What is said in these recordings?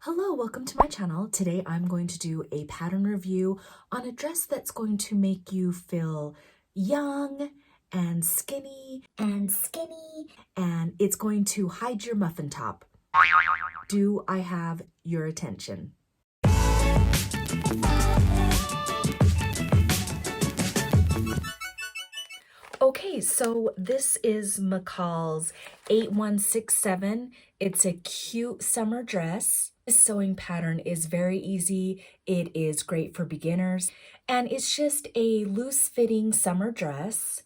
Hello, welcome to my channel. Today I'm going to do a pattern review on a dress that's going to make you feel young and skinny and it's going to hide your muffin top. Do I have your attention? Okay, so this is Mccalls 8167. It's a cute summer dress. This sewing pattern is very easy. It is great for beginners, and it's just a loose-fitting summer dress.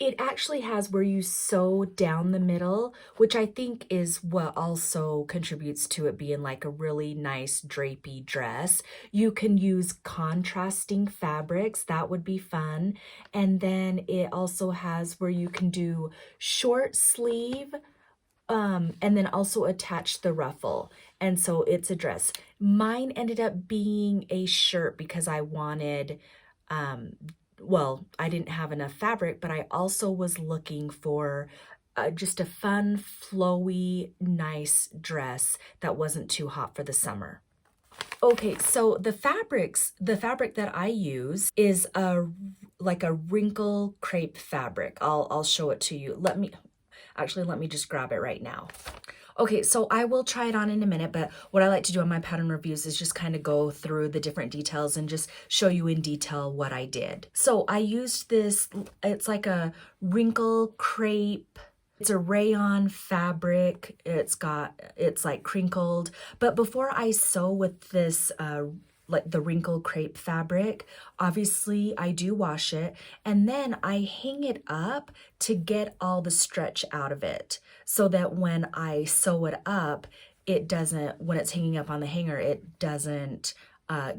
It actually has where you sew down the middle, which I think is what also contributes to it being like a really nice drapey dress. You can use contrasting fabrics, that would be fun. And then it also has where you can do short sleeve, and then also attach the ruffle. And so it's a dress. Mine ended up being a shirt because I wanted, well, I didn't have enough fabric, but I also was looking for just a fun, flowy, nice dress that wasn't too hot for the summer. Okay, so the fabric that I use is like a wrinkle crepe fabric. I'll show it to you. Let me just grab it right now. Okay, so I will try it on in a minute, but what I like to do on my pattern reviews is just kind of go through the different details and just show you in detail what I did. So I used this, it's like a wrinkle crepe. It's a rayon fabric. It's like crinkled. But before I sew with this, like the wrinkle crepe fabric, obviously I do wash it, and then I hang it up to get all the stretch out of it so that when I sew it up, it doesn't, when it's hanging up on the hanger, it doesn't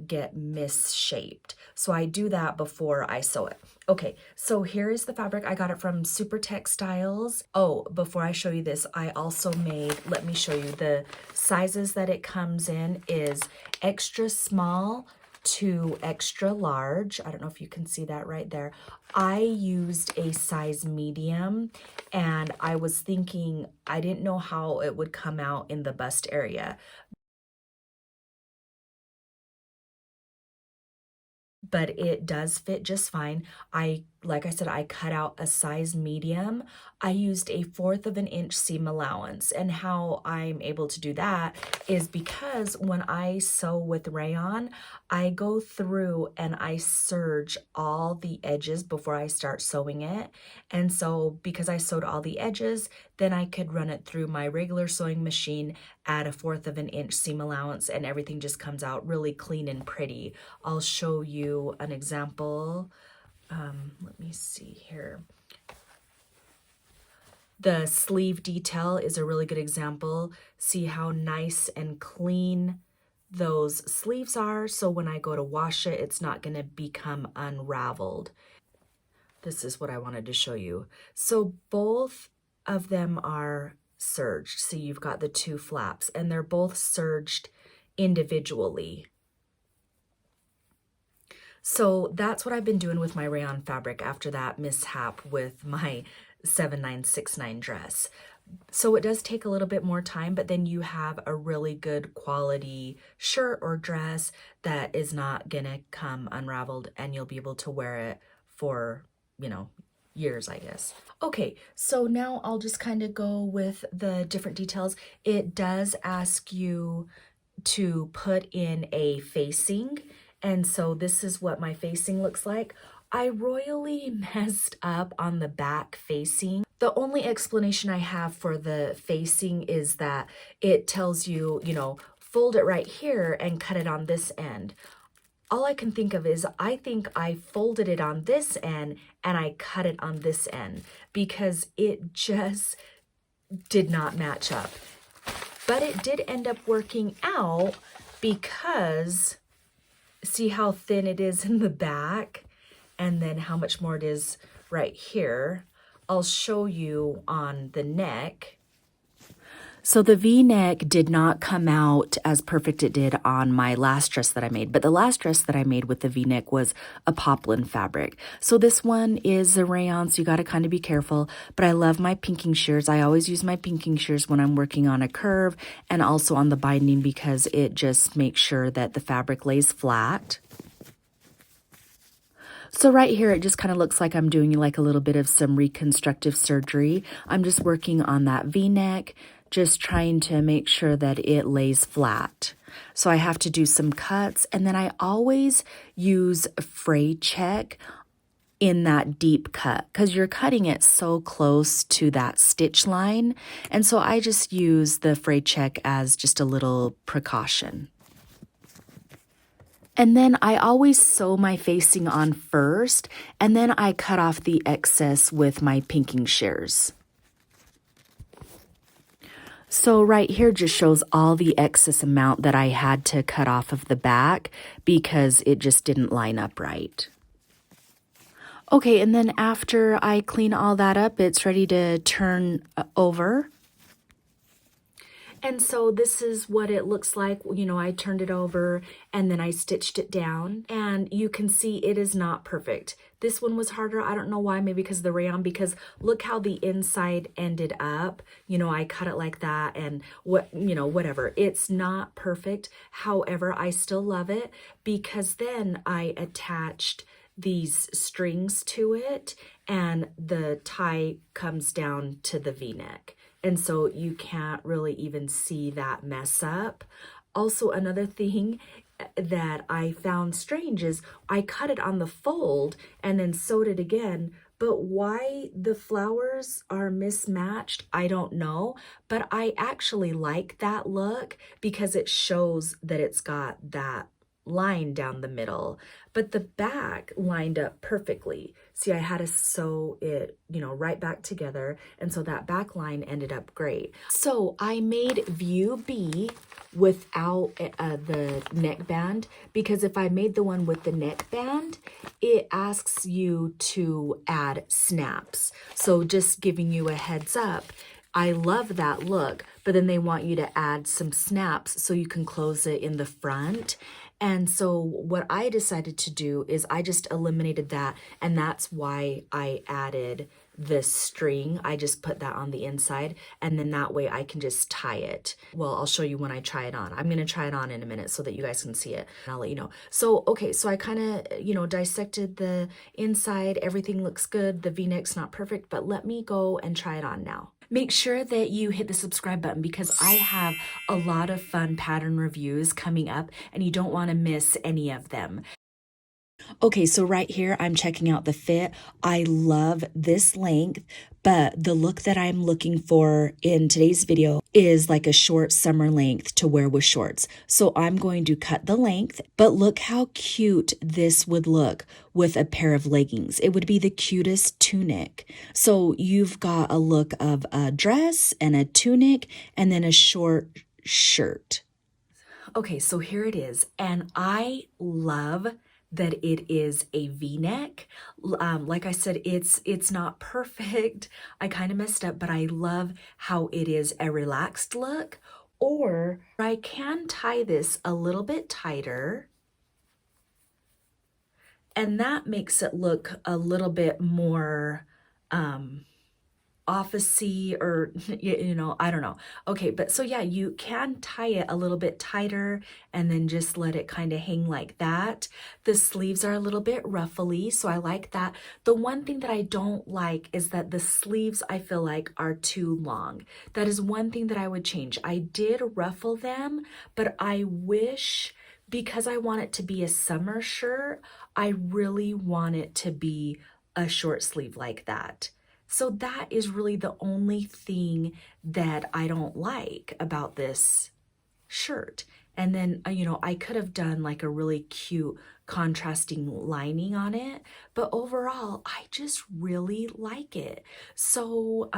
get misshaped. So I do that before I sew it. Okay, so here is the fabric. I got it from Super Textiles. Oh, before I show you this, I also made, let me show you the sizes that it comes in is extra small to extra large. I don't know if you can see that right there. I used a size medium, and I was thinking, I didn't know how it would come out in the bust area, but it does fit just fine. Like I said, I cut out a size medium. I used a 1/4 of an inch seam allowance, and how I'm able to do that is because when I sew with rayon, I go through and I serge all the edges before I start sewing it. And so because I sewed all the edges, then I could run it through my regular sewing machine, add a 1/4 of an inch seam allowance, and everything just comes out really clean and pretty. I'll show you an example. Let me see here. The sleeve detail is a really good example. See how nice and clean those sleeves are. So when I go to wash it, it's not going to become unraveled. This is what I wanted to show you. So both of them are serged. See, you've got the two flaps, and they're both serged individually. So that's what I've been doing with my rayon fabric after that mishap with my 7969 dress. So it does take a little bit more time, but then you have a really good quality shirt or dress that is not gonna come unraveled, and you'll be able to wear it for, you know, years, I guess. Okay, so now I'll just kind of go with the different details. It does ask you to put in a facing, and so this is what my facing looks like. I royally messed up on the back facing. The only explanation I have for the facing is that it tells you, you know, fold it right here and cut it on this end. All I can think of is I think I folded it on this end and I cut it on this end because it just did not match up. But it did end up working out because see how thin it is in the back and then how much more it is right here. I'll show you on the neck. So the V-neck did not come out as perfect it did on my last dress that I made, but the last dress that I made with the V-neck was a poplin fabric. So this one is a rayon, so you got to kind of be careful, but I love my pinking shears. I always use my pinking shears when I'm working on a curve and also on the binding because it just makes sure that the fabric lays flat. So right here, it just kind of looks like I'm doing like a little bit of some reconstructive surgery. I'm just working on that V-neck, just trying to make sure that it lays flat. So I have to do some cuts, and then I always use a fray check in that deep cut because you're cutting it so close to that stitch line. And so I just use the fray check as just a little precaution. And then I always sew my facing on first, and then I cut off the excess with my pinking shears. So right here just shows all the excess amount that I had to cut off of the back because it just didn't line up right. Okay, and then after I clean all that up, it's ready to turn over. And so this is what it looks like. You know, I turned it over and then I stitched it down, and you can see it is not perfect. This one was harder. I don't know why, maybe because of the rayon, because look how the inside ended up. You know, I cut it like that and whatever. It's not perfect. However, I still love it because then I attached these strings to it and the tie comes down to the V-neck. And so you can't really even see that mess up. Also, another thing that I found strange is I cut it on the fold and then sewed it again. But why the flowers are mismatched, I don't know. But I actually like that look because it shows that it's got that line down the middle, but the back lined up perfectly. See, I had to sew it, right back together, and so that back line ended up great. So I made view B without the neckband, because if I made the one with the neckband, it asks you to add snaps. So just giving you a heads up, I love that look, but then they want you to add some snaps so you can close it in the front. And so what I decided to do is I just eliminated that, and that's why I added this string. I just put that on the inside, and then that way I can just tie it. Well, I'll show you when I try it on. I'm going to try it on in a minute so that you guys can see it, and I'll let you know. So, okay, so I kind of, dissected the inside. Everything looks good. The V-neck's not perfect, but let me go and try it on now. Make sure that you hit the subscribe button because I have a lot of fun pattern reviews coming up and you don't want to miss any of them. Okay, so right here, I'm checking out the fit. I love this length, but the look that I'm looking for in today's video is like a short summer length to wear with shorts. So I'm going to cut the length, but look how cute this would look with a pair of leggings. It would be the cutest tunic. So you've got a look of a dress and a tunic and then a short shirt. Okay, so here it is. And I love that it is a V-neck. Like I said, it's not perfect. I kind of messed up, but I love how it is a relaxed look. Or I can tie this a little bit tighter, and that makes it look a little bit more officey, or I don't know. Okay, but so yeah, you can tie it a little bit tighter and then just let it kind of hang like that. The sleeves are a little bit ruffly, so I like that. The one thing that I don't like is that the sleeves, I feel like, are too long. That is one thing that I would change. I did ruffle them, but I wish, because I want it to be a summer shirt, I really want it to be a short sleeve like that. So that is really the only thing that I don't like about this shirt. And then, I could have done like a really cute contrasting lining on it, but overall, I just really like it. So,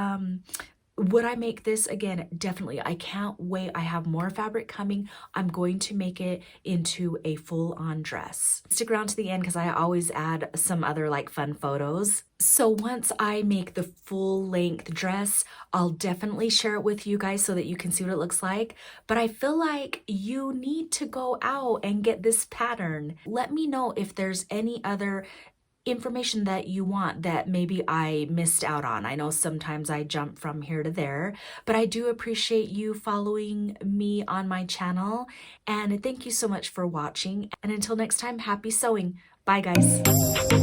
Would I make this again? Definitely. I can't wait. I have more fabric coming. I'm going to make it into a full-on dress. Stick around to the end because I always add some other like fun photos. So once I make the full-length dress, I'll definitely share it with you guys so that you can see what it looks like. But I feel like you need to go out and get this pattern. Let me know if there's any other information that you want that maybe I missed out on. I know sometimes I jump from here to there, but I do appreciate you following me on my channel. And thank you so much for watching. And until next time, happy sewing. Bye, guys.